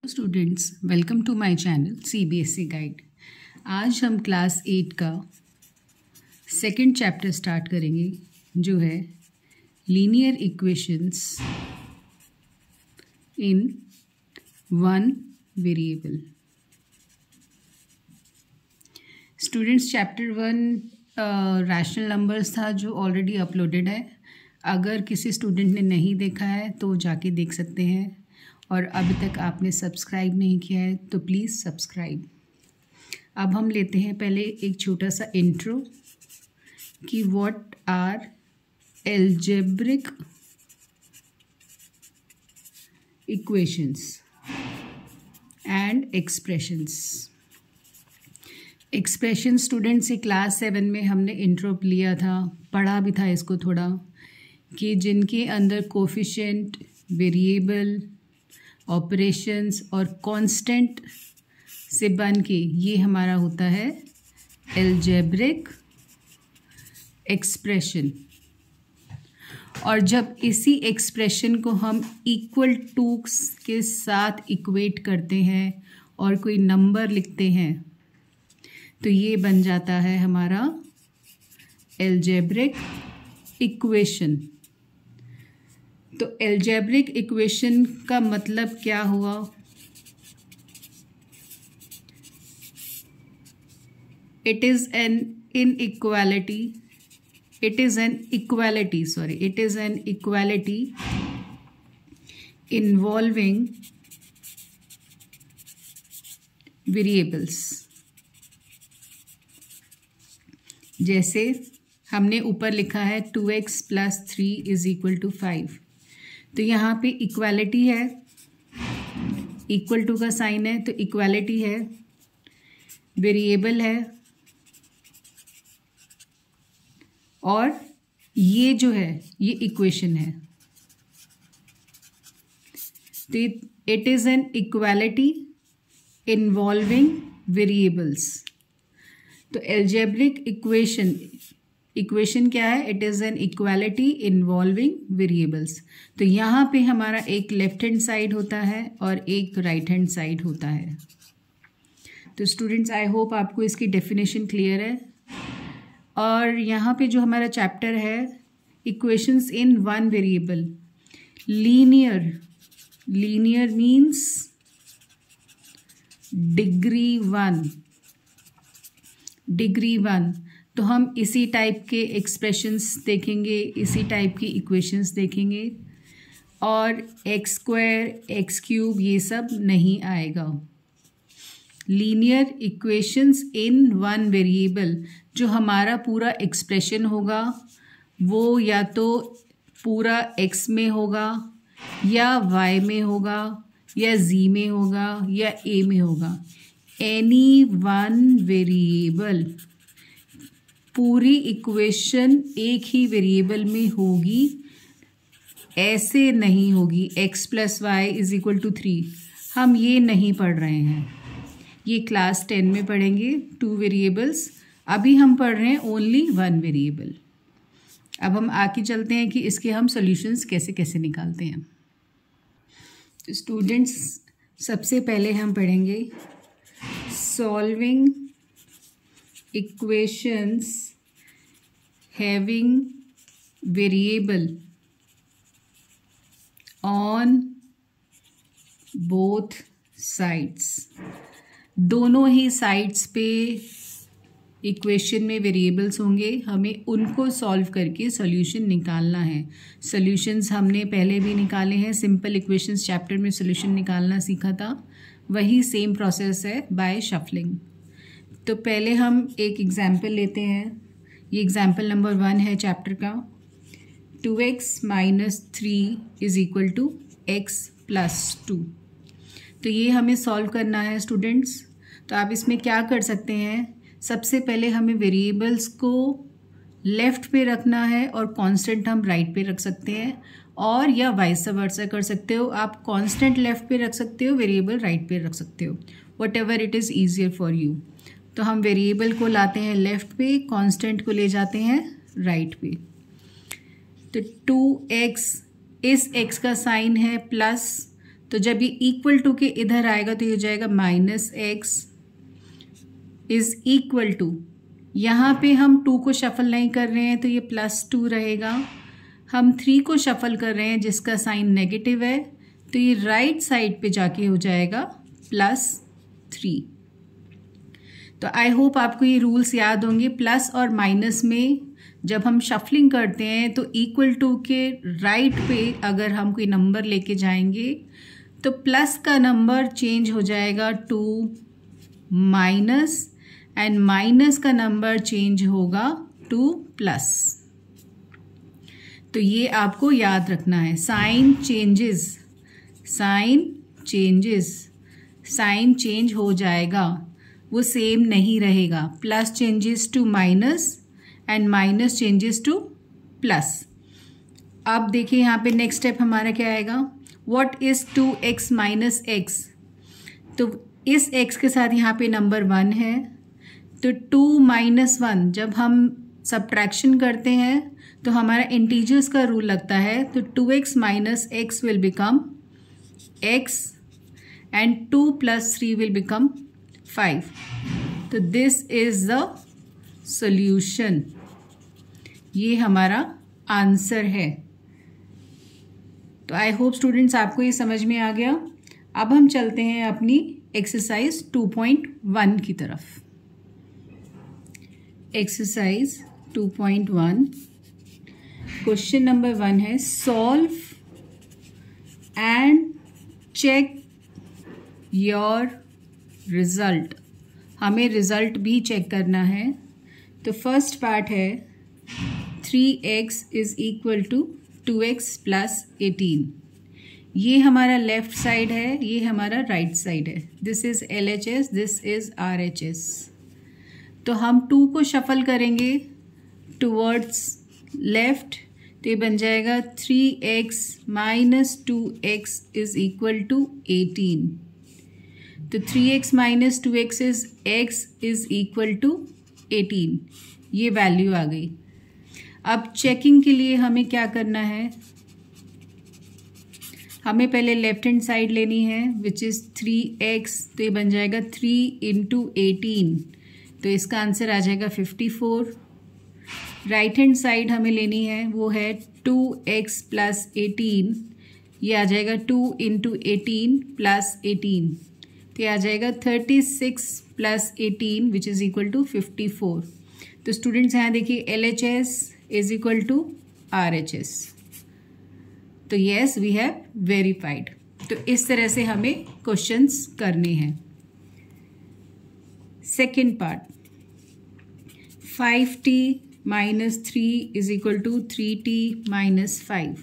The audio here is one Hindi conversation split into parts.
Students, welcome to my channel CBSE guide. आज हम क्लास 8 का सेकंड चैप्टर स्टार्ट करेंगे, जो है linear equations in one variable. Students, chapter 1 rational numbers था, जो ऑलरेडी अपलोडेड है। अगर किसी स्टूडेंट ने नहीं देखा है तो जाके देख सकते हैं, और अभी तक आपने सब्सक्राइब नहीं किया है तो प्लीज़ सब्सक्राइब। अब हम लेते हैं पहले एक छोटा सा इंट्रो कि what are algebraic equations and expressions. Expression students से क्लास 7 में हमने इंट्रो लिया था, पढ़ा भी था इसको थोड़ा, कि जिनके अंदर कोफिशिएंट, वेरिएबल, ऑपरेशंस और कांस्टेंट से बन के ये हमारा होता है एल्जेब्रिक एक्सप्रेशन। और जब इसी एक्सप्रेशन को हम इक्वल टू के साथ इक्वेट करते हैं और कोई नंबर लिखते हैं तो ये बन जाता है हमारा एल्जेब्रिक इक्वेशन। तो एल्जेब्रिक इक्वेशन का मतलब क्या हुआ? It is an equality involving variables. जैसे हमने ऊपर लिखा है 2x + 3 = 5, तो यहाँ पे इक्वालिटी है, इक्वल टू का साइन है तो इक्वालिटी है, वेरिएबल है, और ये जो है ये इक्वेशन है। तो it is an equality involving variables. तो एल्जेब्रिक इक्वेशन क्या है? It is an equality involving variables. तो यहाँ पे हमारा एक लेफ्ट हैंड साइड होता है और एक राइट हैंड साइड होता है। तो स्टूडेंट्स, आई होप आपको इसकी डेफिनेशन क्लियर है। और यहाँ पे जो हमारा चैप्टर है equations in one variable, linear means degree one. तो हम इसी टाइप के एक्सप्रेशंस देखेंगे, इसी टाइप की इक्वेशंस देखेंगे, और x² x³ ये सब नहीं आएगा। Linear equations in one variable, जो हमारा पूरा एक्सप्रेशन होगा वो या तो पूरा x में होगा, या y में होगा, या z में होगा, या a में होगा। एनी वन वेरिएबल, पूरी इक्वेशन एक ही वेरिएबल में होगी, ऐसे नहीं होगी x + y = 3। हम ये नहीं पढ़ रहे हैं, ये क्लास 10 में पढ़ेंगे 2 वेरिएबल्स। अभी हम पढ़ रहे हैं ओनली 1 वेरिएबल। अब हम आगे चलते हैं कि इसके हम सॉल्यूशंस कैसे कैसे निकालते हैं। तो स्टूडेंट्स, सबसे पहले हम पढ़ेंगे solving equations having variable on both sides। दोनों ही साइड्स पे इक्वेशन में वेरिएबल्स होंगे, हमें उनको सॉल्व करके सॉल्यूशन निकालना है। सॉल्यूशंस हमने पहले भी निकाले हैं, सिंपल इक्वेशंस चैप्टर में सॉल्यूशन निकालना सीखा था, वही सेम प्रोसेस है बाय शफलिंग। तो पहले हम एक एग्जाम्पल लेते हैं। ये एग्जाम्पल नंबर 1 है चैप्टर का। 2x - 3 = x + 2। तो ये हमें सॉल्व करना है स्टूडेंट्स। तो आप इसमें क्या कर सकते हैं, सबसे पहले हमें वेरिएबल्स को लेफ़्ट पे रखना है और कांस्टेंट हम राइट पे रख सकते हैं, और या वाइस वर्सा कर सकते हो। आप कांस्टेंट लेफ़्ट पे रख सकते हो, वेरिएबल राइट पे रख सकते हो, what ever it is easier for you. तो हम वेरिएबल को लाते हैं लेफ़्ट पे, कांस्टेंट को ले जाते हैं राइट पे। तो 2x, इस x का साइन है प्लस, तो जब ये इक्वल टू के इधर आएगा तो ये हो जाएगा -x इज इक्वल टू, यहाँ पे हम 2 को शफल नहीं कर रहे हैं तो ये +2 रहेगा। हम 3 को शफल कर रहे हैं जिसका साइन नेगेटिव है, तो ये राइट साइड पे जाके हो जाएगा +3। तो आई होप आपको ये रूल्स याद होंगे। प्लस और माइनस में जब हम शफलिंग करते हैं तो इक्वल टू के राइट पे अगर हम कोई नंबर लेके जाएंगे तो प्लस का नंबर चेंज हो जाएगा टू माइनस एंड माइनस का नंबर चेंज होगा टू प्लस। तो ये आपको याद रखना है। साइन चेंज हो जाएगा, वो सेम नहीं रहेगा। Plus changes to minus and minus changes to plus. अब देखिए यहाँ पे नेक्स्ट स्टेप हमारा क्या आएगा, what is 2x minus x। तो इस x के साथ यहाँ पे नंबर 1 है, तो 2 माइनस 1 जब हम सब्ट्रैक्शन करते हैं तो हमारा इंटीजर्स का रूल लगता है, तो 2x minus x will become x and 2 plus 3 will become 5। तो दिस इज द सॉल्यूशन, ये हमारा आंसर है। तो आई होप स्टूडेंट्स आपको ये समझ में आ गया। अब हम चलते हैं अपनी एक्सरसाइज 2.1 की तरफ। एक्सरसाइज 2.1 क्वेश्चन नंबर 1 है, solve and check your result. हमें रिजल्ट भी चेक करना है। तो फर्स्ट पार्ट है 3x is equal to 2x plus 18। ये हमारा लेफ्ट साइड है, ये हमारा राइट साइड है। This is LHS, this is RHS। तो हम 2 को शफल करेंगे टूवर्ड्स लेफ्ट, तो ये बन जाएगा 3x minus 2x is equal to 18। तो 3x minus 2x is x is equal to 18, ये वैल्यू आ गई। अब चेकिंग के लिए हमें क्या करना है, हमें पहले लेफ्ट हैंड साइड लेनी है विच इज़ 3x, तो ये बन जाएगा 3 इंटू 18, तो इसका आंसर आ जाएगा 54। राइट हैंड साइड हमें लेनी है, वो है 2x प्लस 18, ये आ जाएगा 2 इंटू 18 प्लस 18, तो ये आ जाएगा 36 plus 18 which is equal to 54। तो स्टूडेंट्स यहाँ देखिए LHS is equal to RHS। तो येस वी हैव वेरीफाइड। तो इस तरह से हमें क्वेश्चंस करने हैं। Second part, 5t minus 3 is equal to 3t minus 5।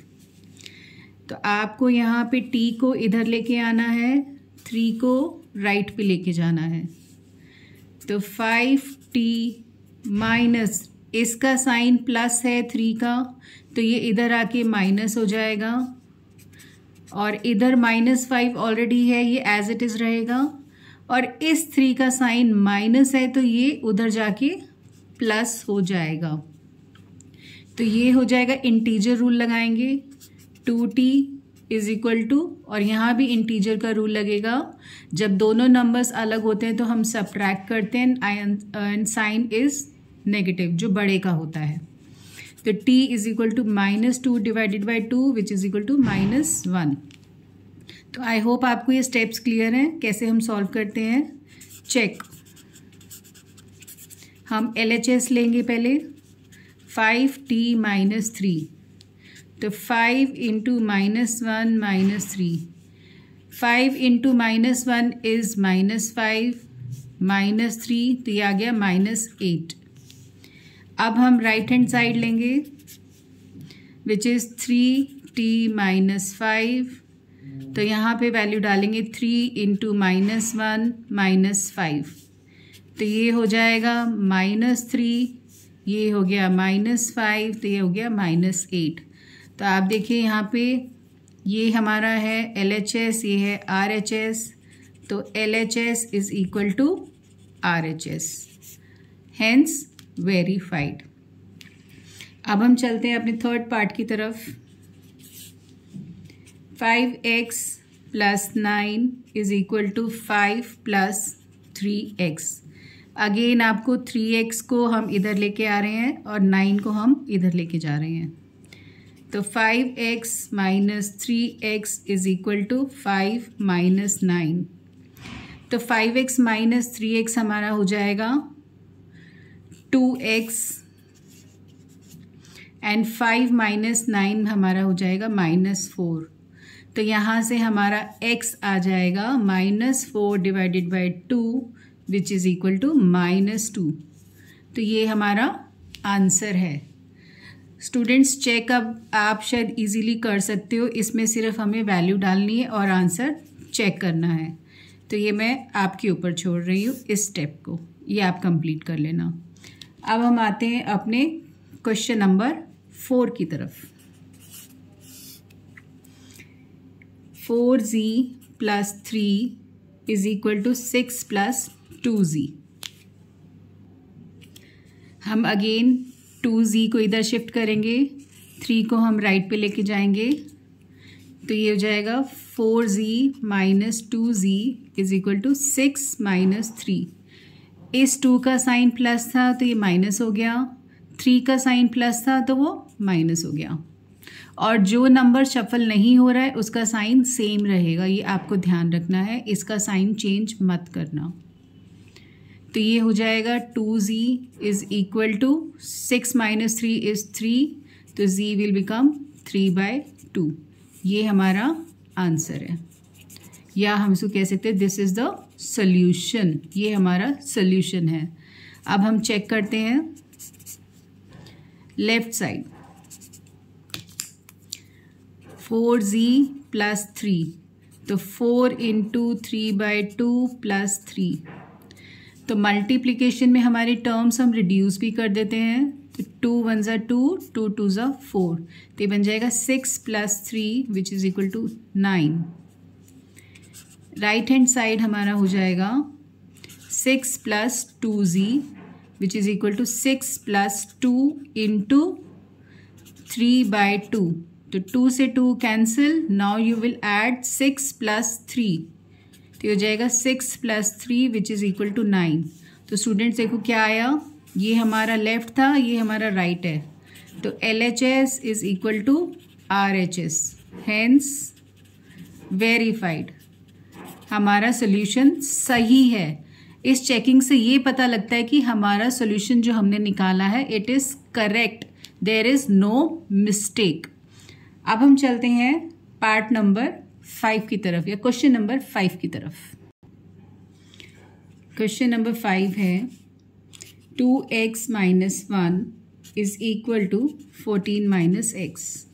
तो आपको यहाँ पे t को इधर लेके आना है, 3 को राइट पे लेके जाना है। तो 5t माइनस, इसका साइन प्लस है 3 का, तो ये इधर आके माइनस हो जाएगा, और इधर -5 ऑलरेडी है, ये एज इट इज़ रहेगा, और इस 3 का साइन माइनस है तो ये उधर जाके प्लस हो जाएगा। तो ये हो जाएगा, इंटीजर रूल लगाएंगे, 2t इज इक्वल टू, और यहाँ भी इंटीजर का रूल लगेगा, जब दोनों नंबर्स अलग होते हैं तो हम सब्ट्रैक्ट करते हैं एंड साइन इज नेगेटिव, जो बड़े का होता है। तो t is equal to -2 divided by 2 which is equal to -1। तो आई होप आपको ये स्टेप्स क्लियर हैं कैसे हम सॉल्व करते हैं। चेक, हम LHS लेंगे पहले, 5t माइनस 3, तो 5 into -1 minus 3, 5 into -1 is -5 minus 3, तो ये आ गया -8। अब हम राइट हैंड साइड लेंगे विच इज़ 3t माइनस 5, तो यहाँ पे वैल्यू डालेंगे 3 इंटू -1 माइनस 5, तो ये हो जाएगा -3, ये हो गया -5, तो ये हो गया -8। तो आप देखिए यहाँ पे ये हमारा है LHS, ये है RHS, तो LHS is equal to RHS, hence verified. अब हम चलते हैं अपने थर्ड पार्ट की तरफ। 5x plus 9 is equal to 5 plus 3x। Again आपको 3x को हम इधर लेके आ रहे हैं और 9 को हम इधर लेके जा रहे हैं। तो 5x minus 3x is equal to 5 minus 9। तो 5x माइनस 3x हमारा हो जाएगा 2x एंड 5 माइनस 9 हमारा हो जाएगा -4। तो यहाँ से हमारा x आ जाएगा -4 divided by 2 which is equal to -2। तो ये हमारा आंसर है। स्टूडेंट्स चेक अब आप शायद इजीली कर सकते हो, इसमें सिर्फ हमें वैल्यू डालनी है और आंसर चेक करना है। तो ये मैं आपके ऊपर छोड़ रही हूँ इस स्टेप को, ये आप कंप्लीट कर लेना। अब हम आते हैं अपने क्वेश्चन नंबर 4 की तरफ। 4z plus 3 is equal to 6 plus 2z। हम अगेन 2z को इधर शिफ्ट करेंगे, 3 को हम राइट पे लेके जाएंगे। तो ये हो जाएगा 4z minus 2z is equal to 6 minus 3। इस 2 का साइन प्लस था तो ये माइनस हो गया, 3 का साइन प्लस था तो वो माइनस हो गया। और जो नंबर शफल नहीं हो रहा है उसका साइन सेम रहेगा, ये आपको ध्यान रखना है, इसका साइन चेंज मत करना। तो ये हो जाएगा 2z is equal to 6 minus 3 is 3, तो z विल बिकम 3/2। ये हमारा आंसर है, या हम इसको कह सकते हैं दिस इज द सॉल्यूशन। ये हमारा सॉल्यूशन है। अब हम चेक करते हैं लेफ्ट साइड। 4z प्लस 3, तो 4 इंटू 3/2 प्लस 3। तो मल्टीप्लिकेशन में हमारी टर्म्स हम रिड्यूस भी कर देते हैं। तो 2 1 ज़ा 2, 2 2 ज़ा 4, तो ये बन जाएगा 6 plus 3 which is equal to 9। Right hand side हमारा हो जाएगा 6 plus 2z which is equal to 6 plus 2 into 3/2। तो 2 से 2 cancel, now you will add 6 plus 3, तो ये हो जाएगा 6 plus 3 which is equal to 9। तो स्टूडेंट्स देखो क्या आया, ये हमारा लेफ्ट था, ये हमारा राइट है। तो LHS is equal to RHS, hence verified. हमारा सोल्यूशन सही है। इस चेकिंग से ये पता लगता है कि हमारा सोल्यूशन जो हमने निकाला है it is correct, there is no mistake. अब हम चलते हैं पार्ट नंबर 5 की तरफ, या क्वेश्चन नंबर 5 की तरफ। क्वेश्चन नंबर 5 है 2x minus 1 is equal to 14 minus x।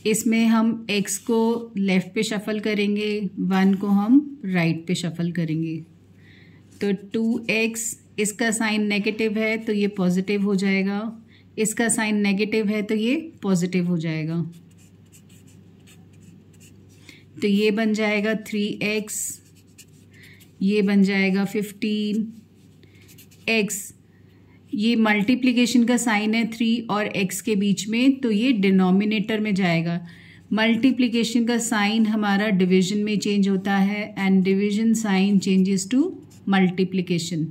इसमें हम x को लेफ्ट पे शफल करेंगे, 1 को हम राइट पे शफल करेंगे। तो 2x, इसका साइन नेगेटिव है तो ये पॉजिटिव हो जाएगा, इसका साइन नेगेटिव है तो ये पॉजिटिव हो जाएगा। तो ये बन जाएगा 3x, ये बन जाएगा 15x। ये मल्टीप्लिकेशन का साइन है 3 और x के बीच में, तो ये डिनोमिनेटर में जाएगा। मल्टीप्लिकेशन का साइन हमारा डिवीजन में चेंज होता है and division sign changes to multiplication.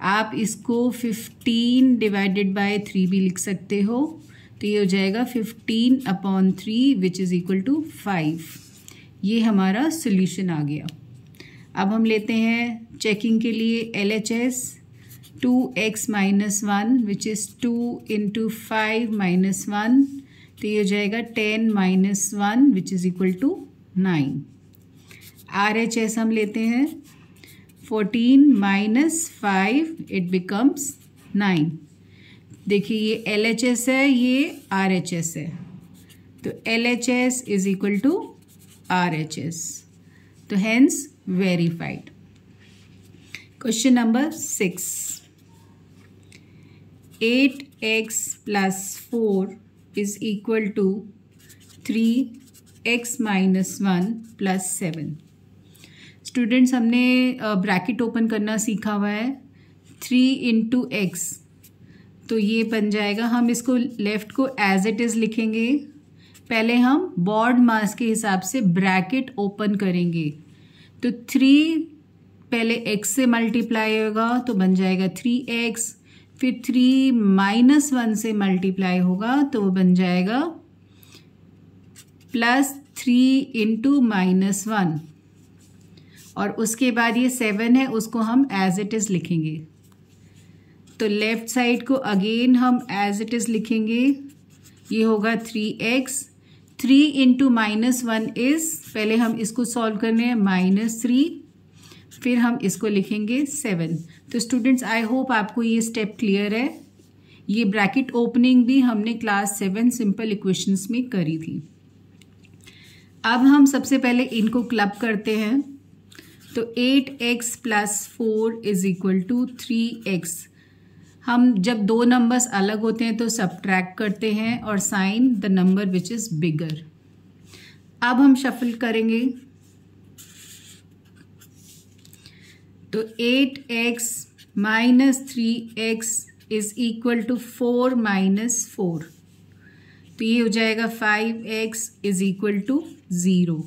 आप इसको 15 डिवाइडेड बाय 3 भी लिख सकते हो। तो ये हो जाएगा 15/3 विच इज़ इक्वल टू 5। ये हमारा सोल्यूशन आ गया। अब हम लेते हैं चेकिंग के लिए LHS। 2x minus 1 which is 2 into 5 minus 1, तो ये हो जाएगा 10 minus 1 which is equal to 9। RHS हम लेते हैं 14 माइनस 5 इट बिकम्स 9। देखिए ये LHS है, ये RHS है, तो LHS is equal to RHS, तो hence verified. Question number 6, 8x plus 4 is equal to 3x minus 1 plus 7। Students हमने ब्रैकेट ओपन करना सीखा हुआ है। 3 इंटू एक्स, तो ये बन जाएगा, हम इसको लेफ़्ट को एज इट इज़ लिखेंगे, पहले हम बॉड मास के हिसाब से ब्रैकेट ओपन करेंगे। तो 3 पहले x से मल्टीप्लाई होगा तो बन जाएगा 3x, फिर 3 - 1 से मल्टीप्लाई होगा तो वो बन जाएगा +3 × -1, और उसके बाद ये 7 है, उसको हम एज इट इज़ लिखेंगे। तो लेफ्ट साइड को अगेन हम एज इट इज़ लिखेंगे। ये होगा 3x, 3 × -1 इज़, पहले हम इसको सॉल्व करने हैं -3, फिर हम इसको लिखेंगे 7। तो स्टूडेंट्स आई होप आपको ये स्टेप क्लियर है। ये ब्रैकेट ओपनिंग भी हमने क्लास 7 सिंपल इक्वेशंस में करी थी। अब हम सबसे पहले इनको क्लब करते हैं। तो 8x + 4 = 3x। हम जब दो नंबर्स अलग होते हैं तो सब्ट्रैक्ट करते हैं और sign the number which is bigger. अब हम शफल करेंगे। तो 8x - 3x = 4 - 4। तो ये हो जाएगा 5x = 0।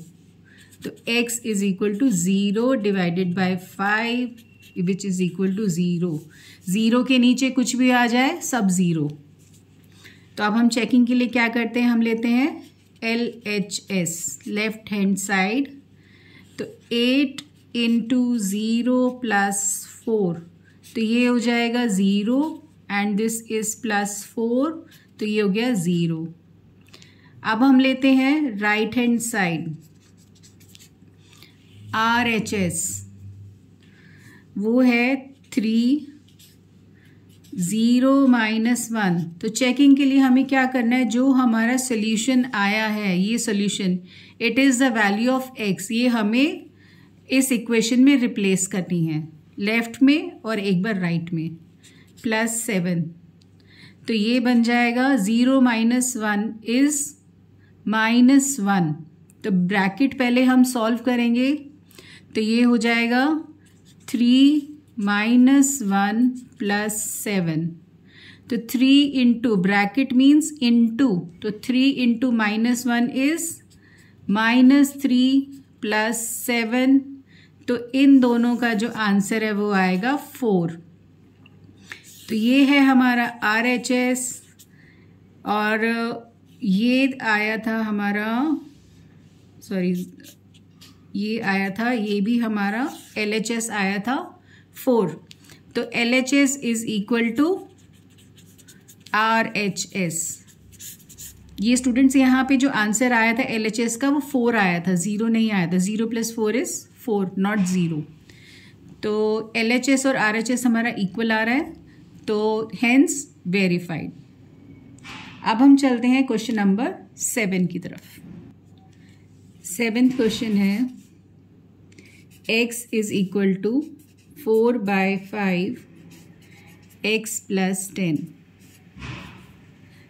तो x = 0 divided by 5 which is equal to 0। 0 के नीचे कुछ भी आ जाए सब 0। तो अब हम चेकिंग के लिए क्या करते हैं, हम लेते हैं LHS लेफ्ट हैंड साइड। तो 8 × 0 + 4, तो ये हो जाएगा 0 एंड दिस इज +4, तो ये हो गया 0। अब हम लेते हैं राइट हैंड साइड RHS, वो है 3 0 - 1। तो चेकिंग के लिए हमें क्या करना है, जो हमारा सोल्यूशन आया है ये solution it is the value of x, ये हमें इस इक्वेशन में रिप्लेस करनी है लेफ्ट में और एक बार राइट में। +7, तो ये बन जाएगा 0 - 1 इज़ -1। तो ब्रैकेट पहले हम सॉल्व करेंगे। तो ये हो जाएगा 3 - 1 + 7। तो 3 इंटू ब्रैकेट मीन्स इंटू, तो 3 × -1 इज -3 + 7। तो इन दोनों का जो आंसर है वो आएगा 4। तो ये है हमारा RHS, और ये आया था हमारा, सॉरी ये आया था, ये भी हमारा LHS आया था 4। तो LHS = RHS। ये स्टूडेंट्स यहाँ पे जो आंसर आया था LHS का वो 4 आया था, 0 नहीं आया था। 0 + 4 इज 4 नॉट 0। तो LHS और RHS हमारा इक्वल आ रहा है, तो हेंस वेरीफाइड। अब हम चलते हैं क्वेश्चन नंबर 7 की तरफ। 7th क्वेश्चन है x = 4/5 x + 10।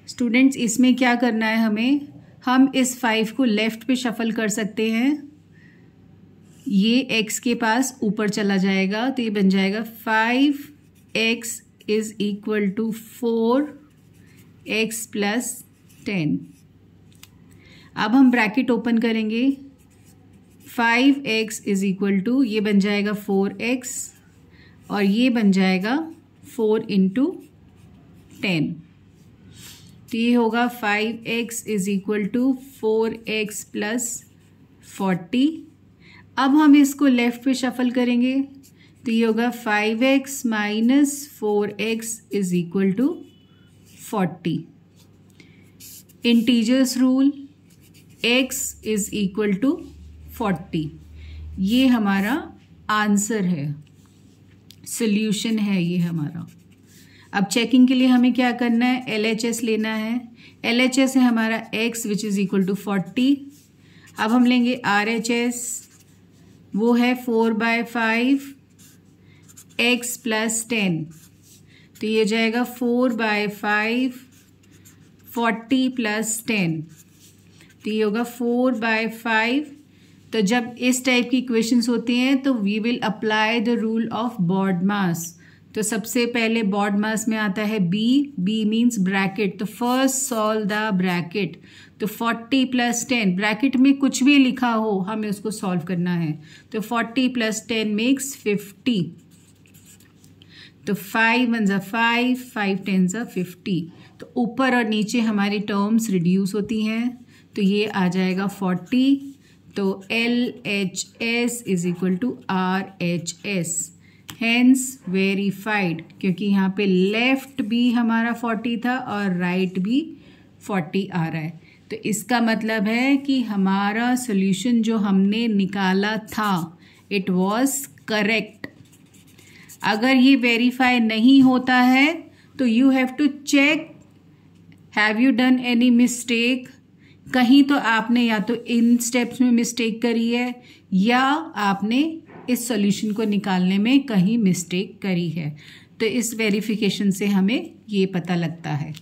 स्टूडेंट्स इसमें क्या करना है हमें, हम इस 5 को लेफ्ट पे शफल कर सकते हैं। ये x के पास ऊपर चला जाएगा, तो ये बन जाएगा 5x = 4x + 10। अब हम ब्रैकेट ओपन करेंगे। 5x = ये बन जाएगा 4x, और ये बन जाएगा 4 × 10। तो ये होगा 5x = 4x + 40। अब हम इसको लेफ्ट पे शफल करेंगे, तो ये होगा 5x - 4x = 40। Integers rule, x = 40, ये हमारा आंसर है, सॉल्यूशन है ये हमारा। अब चेकिंग के लिए हमें क्या करना है, LHS लेना है। LHS है हमारा x which is equal to 40। अब हम लेंगे RHS, वो है 4/5 x + 10। तो ये जाएगा 4/5 40 + 10, तो ये होगा 4/5। तो जब इस टाइप की इक्वेशंस होती हैं तो we will apply the rule of BODMAS. तो सबसे पहले बॉड मास में आता है B मीन्स ब्रैकेट, तो फर्स्ट सॉल्व द ब्रैकेट। तो 40 + 10, ब्रैकेट में कुछ भी लिखा हो हमें उसको सॉल्व करना है। तो 40 + 10 मेक्स 50। तो 5 × 1 = 5, 5 × 10 = 50। तो ऊपर और नीचे हमारी टर्म्स रिड्यूस होती हैं, तो ये आ जाएगा 40। तो LHS = RHS, हैंस वेरीफाइड, क्योंकि यहाँ पे लेफ्ट भी हमारा 40 था और राइट भी 40 आ रहा है। तो इसका मतलब है कि हमारा सॉल्यूशन जो हमने निकाला था इट वाज करेक्ट। अगर ये वेरीफाई नहीं होता है तो you have to check, have you done any mistake, कहीं तो आपने या तो इन स्टेप्स में मिस्टेक करी है या आपने इस सॉल्यूशन को निकालने में कहीं मिस्टेक करी है। तो इस वेरिफिकेशन से हमें ये पता लगता है।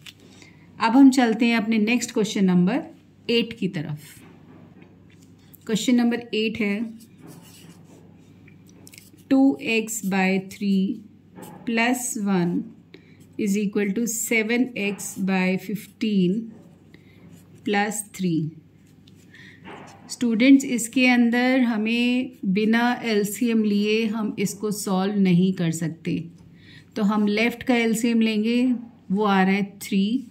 अब हम चलते हैं अपने नेक्स्ट क्वेश्चन नंबर 8 की तरफ। क्वेश्चन नंबर 8 है 2x/3 + 1 = 7x/15 + 3। स्टूडेंट्स, इसके अंदर हमें बिना एलसीएम लिए हम इसको सॉल्व नहीं कर सकते। तो हम लेफ़्ट का एलसीएम लेंगे, वो आ रहा है 3।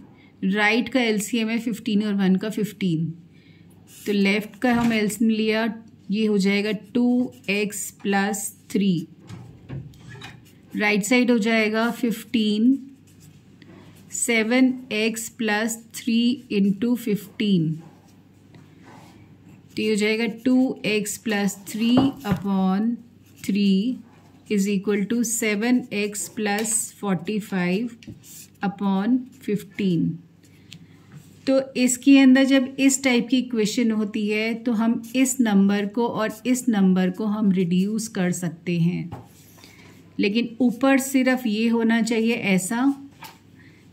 राइट का एलसीएम है 15 और 1 का 15। तो लेफ़्ट का हम एलसीएम लिया, ये हो जाएगा 2x + 3। राइट साइड हो जाएगा 15, 7x + 3 × 15। तो ये हो जाएगा 2x + 3/3 = 7x + 45/15। तो इसके अंदर जब इस टाइप की इक्वेशन होती है तो हम इस नंबर को और इस नंबर को हम रिड्यूस कर सकते हैं, लेकिन ऊपर सिर्फ ये होना चाहिए ऐसा,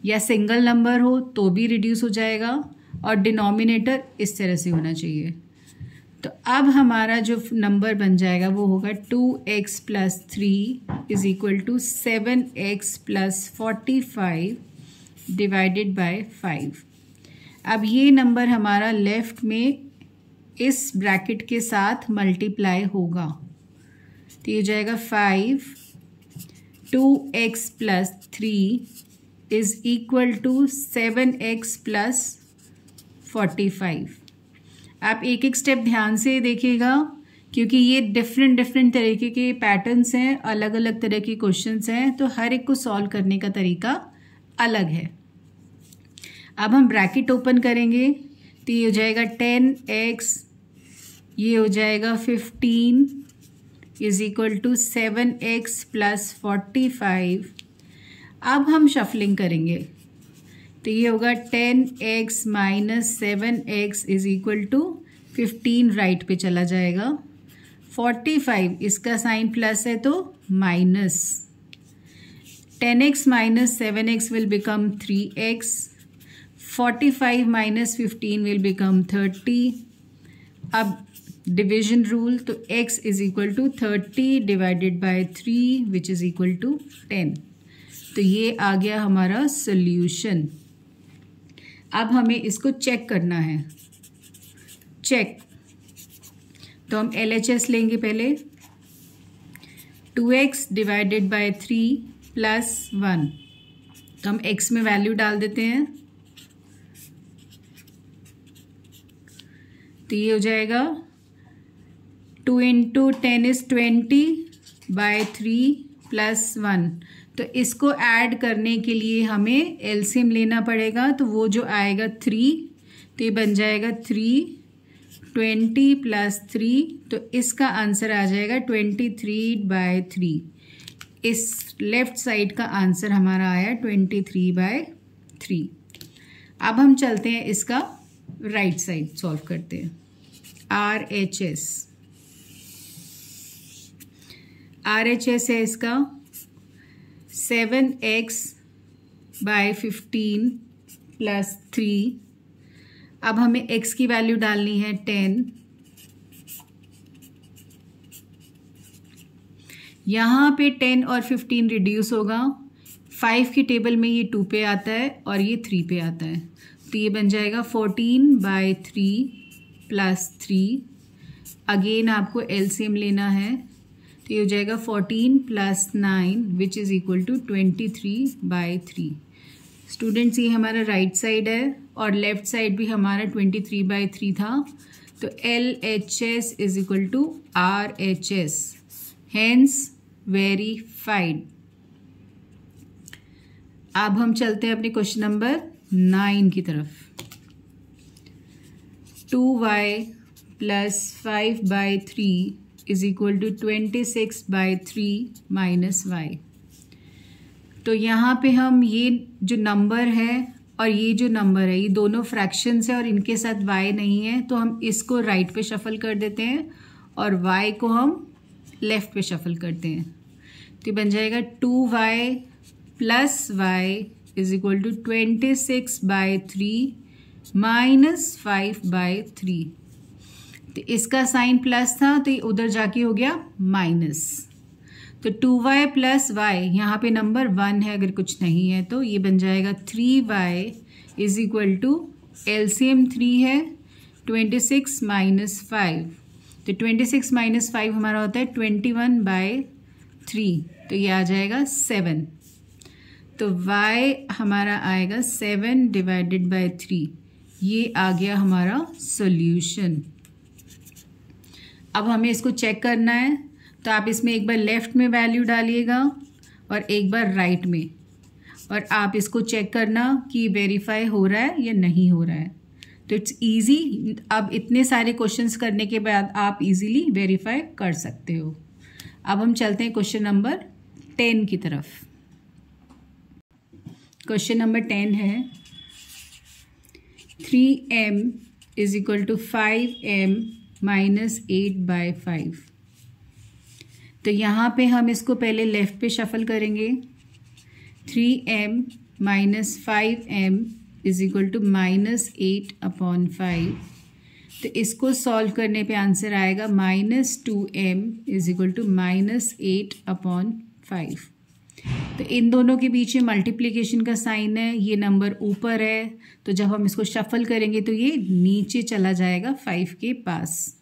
या सिंगल नंबर हो तो भी रिड्यूस हो जाएगा, और डिनोमिनेटर इस तरह से होना चाहिए। तो अब हमारा जो नंबर बन जाएगा वो होगा 2x + 3 = 7x + 45 / 5। अब ये नंबर हमारा लेफ्ट में इस ब्रैकेट के साथ मल्टीप्लाई होगा, तो ये हो जाएगा 5। 2x + 3 = 7x + 45। आप एक एक स्टेप ध्यान से देखिएगा, क्योंकि ये डिफरेंट तरीके के पैटर्न्स हैं, अलग अलग तरह के क्वेश्चंस हैं, तो हर एक को सॉल्व करने का तरीका अलग है। अब हम ब्रैकेट ओपन करेंगे, तो ये हो जाएगा 10x, ये हो जाएगा 15 = 7x + 45। अब हम शफलिंग करेंगे, तो ये होगा 10x - 7x = 15, राइट पे चला जाएगा। 45 इसका साइन प्लस है तो minus. 10x - 7x will become 3x. 45 - 15 will become 30. अब डिविजन रूल, तो x = 30 / 3 which is equal to 10। तो ये आ गया हमारा सॉल्यूशन। अब हमें इसको चेक करना है। चेक, तो हम LHS लेंगे पहले। 2x / 3 + 1, तो हम x में वैल्यू डाल देते हैं, तो ये हो जाएगा 2 × 10 = 20/3 + 1। तो इसको ऐड करने के लिए हमें एलसीएम लेना पड़ेगा, तो वो जो आएगा 3, तो ये बन जाएगा 3, 20 + 3, तो इसका आंसर आ जाएगा 23/3। इस लेफ्ट साइड का आंसर हमारा आया 23/3। अब हम चलते हैं इसका राइट साइड सॉल्व करते हैं। RHS है इसका 7x/15 + 3। अब हमें x की वैल्यू डालनी है 10। यहाँ पे 10 और 15 रिड्यूस होगा, 5 की टेबल में ये 2 पे आता है और ये 3 पे आता है, तो ये बन जाएगा 14/3 प्लस 3। अगेन आपको एलसीएम लेना है, तो ये हो जाएगा 14 plus 9 which is equal to 23/3। Students ये हमारा राइट साइड है और लेफ्ट साइड भी हमारा 23/3 था, तो LHS is equal to RHS, hence verified. अब हम चलते हैं अपने क्वेश्चन नंबर 9 की तरफ। 2y plus 5/3 is equal to 26/3 minus y। तो यहाँ पे हम ये जो नंबर है और ये जो नंबर है, ये दोनों फ्रैक्शंस है और इनके साथ y नहीं है, तो हम इसको राइट पे शफल कर देते हैं और y को हम लेफ्ट पे शफल करते हैं। तो ये बन जाएगा 2y plus y is equal to 26/3 minus 5/3। तो इसका साइन प्लस था तो ये उधर जाके हो गया माइनस। तो 2y प्लस y, यहाँ पे नंबर 1 है, अगर कुछ नहीं है तो ये बन जाएगा 3y is equal to LCM 3 है 26 माइनस 5। तो 26 माइनस 5 हमारा होता है 21/3, तो ये आ जाएगा 7। तो y हमारा आएगा 7/3। ये आ गया हमारा सॉल्यूशन। अब हमें इसको चेक करना है, तो आप इसमें एक बार लेफ़्ट में वैल्यू डालिएगा और एक बार राइट में, और आप इसको चेक करना कि वेरीफाई हो रहा है या नहीं हो रहा है। तो इट्स इजी। अब इतने सारे क्वेश्चंस करने के बाद आप इजीली वेरीफाई कर सकते हो। अब हम चलते हैं क्वेश्चन नंबर 10 की तरफ। क्वेश्चन नंबर 10 है 3m is equal to 5m minus 8/5। तो यहाँ पे हम इसको पहले लेफ़्ट पे शफल करेंगे। 3m minus 5m is equal to minus 8/5। तो इसको सॉल्व करने पे आंसर आएगा minus 2m is equal to minus 8/5। तो इन दोनों के बीच में मल्टीप्लिकेशन का साइन है, ये नंबर ऊपर है, तो जब हम इसको शफल करेंगे तो ये नीचे चला जाएगा 5 के पास।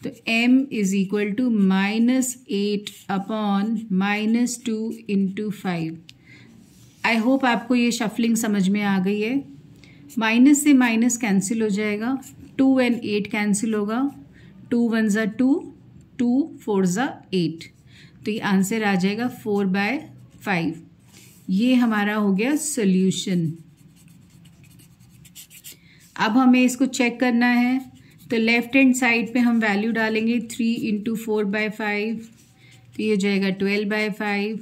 तो m is equal to minus 8/-2 into 5। I hope आपको ये शफलिंग समझ में आ गई है। माइनस से माइनस कैंसिल हो जाएगा, 2 and 8 कैंसिल होगा, 2 1 ज़ा 2, 2 4 ज़ा 8, तो ये आंसर आ जाएगा 4/5। ये हमारा हो गया सॉल्यूशन। अब हमें इसको चेक करना है, तो लेफ्ट हैंड साइड पे हम वैल्यू डालेंगे 3 इंटू 4/5, तो ये हो जाएगा 12/5।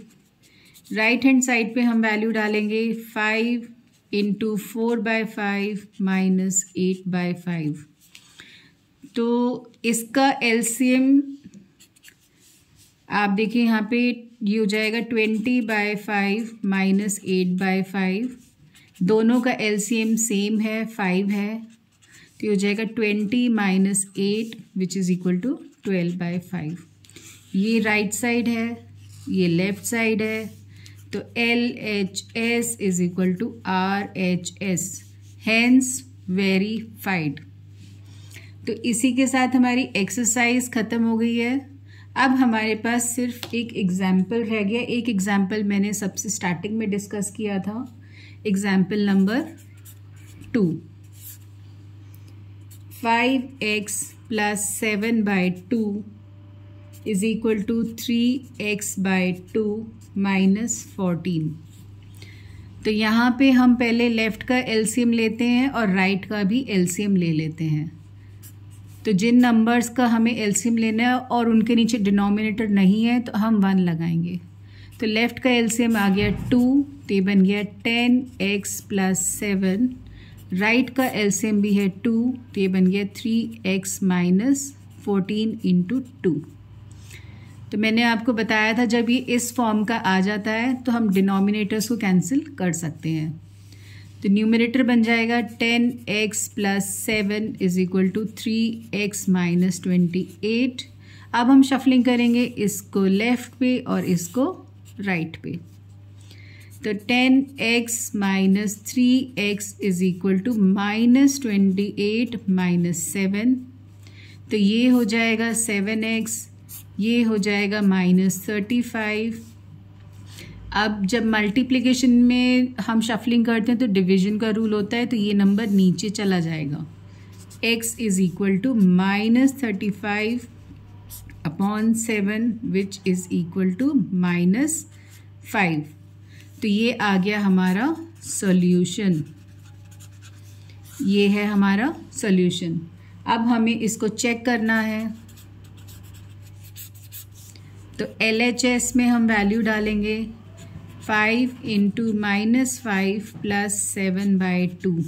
राइट हैंड साइड पे हम वैल्यू डालेंगे 5 इंटू 4/5 माइनस 8/5। तो इसका एलसीएम आप देखिए यहाँ पे ये हो जाएगा 20/5 माइनस 8/5। दोनों का एलसीएम सेम है, 5 है, तो ये हो जाएगा 20 minus 8 which is equal to 12/5। ये राइट साइड है, ये लेफ्ट साइड है, तो LHS is equal to RHS, hence verified. तो इसी के साथ हमारी एक्सरसाइज ख़त्म हो गई है। अब हमारे पास सिर्फ एक एग्जाम्पल रह गया। एक एग्जाम्पल मैंने सबसे स्टार्टिंग में डिस्कस किया था, example number 2। 5x plus 7/2 is equal to 3x/2 minus 14। तो यहाँ पे हम पहले लेफ़्ट का एलसीएम लेते हैं और राइट का भी एलसीएम ले लेते हैं। तो जिन नंबर्स का हमें एलसीएम लेना है और उनके नीचे डिनोमिनेटर नहीं है तो हम 1 लगाएंगे। तो लेफ़्ट का एलसीएम आ गया 2, तो ये बन गया 10x प्लस 7। राइट का एलसीएम भी है 2, तो ये बन गया 3x माइनस 14 इंटू 2। तो मैंने आपको बताया था जब ये इस फॉर्म का आ जाता है तो हम डिनोमिनेटर्स को कैंसिल कर सकते हैं। तो न्यूमरेटर बन जाएगा 10x plus 7 is equal to 3x minus 28। अब हम शफलिंग करेंगे इसको लेफ़्ट पे और इसको राइट पे। तो 10x minus 3x is equal to -28 minus 7, तो ये हो जाएगा 7x, ये हो जाएगा -35। अब जब मल्टीप्लिकेशन में हम शफलिंग करते हैं तो डिवीजन का रूल होता है, तो ये नंबर नीचे चला जाएगा। x is equal to -35 upon 7 which is equal to -5। तो ये आ गया हमारा सॉल्यूशन, ये है हमारा सॉल्यूशन। अब हमें इसको चेक करना है, तो LHS में हम वैल्यू डालेंगे 5 इंटू -5 प्लस 7/2,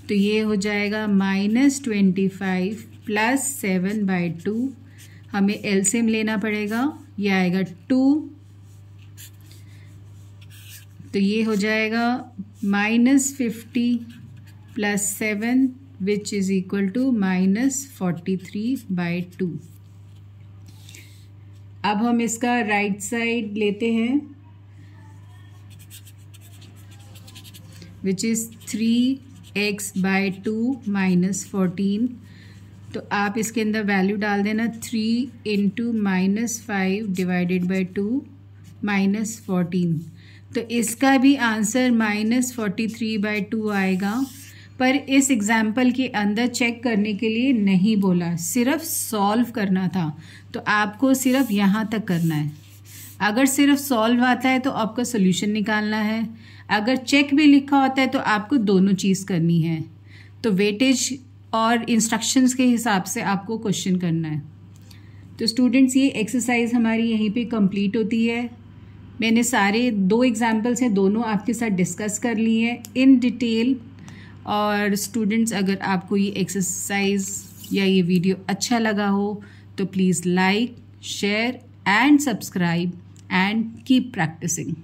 तो ये हो जाएगा -25 प्लस 7/2। हमें एलसीएम लेना पड़ेगा, ये आएगा 2, तो ये हो जाएगा -50 plus 7 which is equal to -43/2। अब हम इसका राइट साइड लेते हैं, विच इज़ 3x/2 -14। तो आप इसके अंदर वैल्यू डाल देना, 3 इंटू -5 डिवाइडेड बाई 2 -14। तो इसका भी आंसर -43/2 आएगा, पर इस एग्जाम्पल के अंदर चेक करने के लिए नहीं बोला, सिर्फ सॉल्व करना था। तो आपको सिर्फ यहाँ तक करना है। अगर सिर्फ सॉल्व आता है तो आपका सोल्यूशन निकालना है, अगर चेक भी लिखा होता है तो आपको दोनों चीज़ करनी है। तो वेटेज और इंस्ट्रक्शंस के हिसाब से आपको क्वेश्चन करना है। तो स्टूडेंट्स, ये एक्सरसाइज हमारी यहीं पे कंप्लीट होती है। मैंने सारे 2 एग्जाम्पल्स हैं, दोनों आपके साथ डिस्कस कर लिए हैं इन डिटेल। और स्टूडेंट्स, अगर आपको ये एक्सरसाइज या ये वीडियो अच्छा लगा हो तो please like, share and subscribe and keep practising.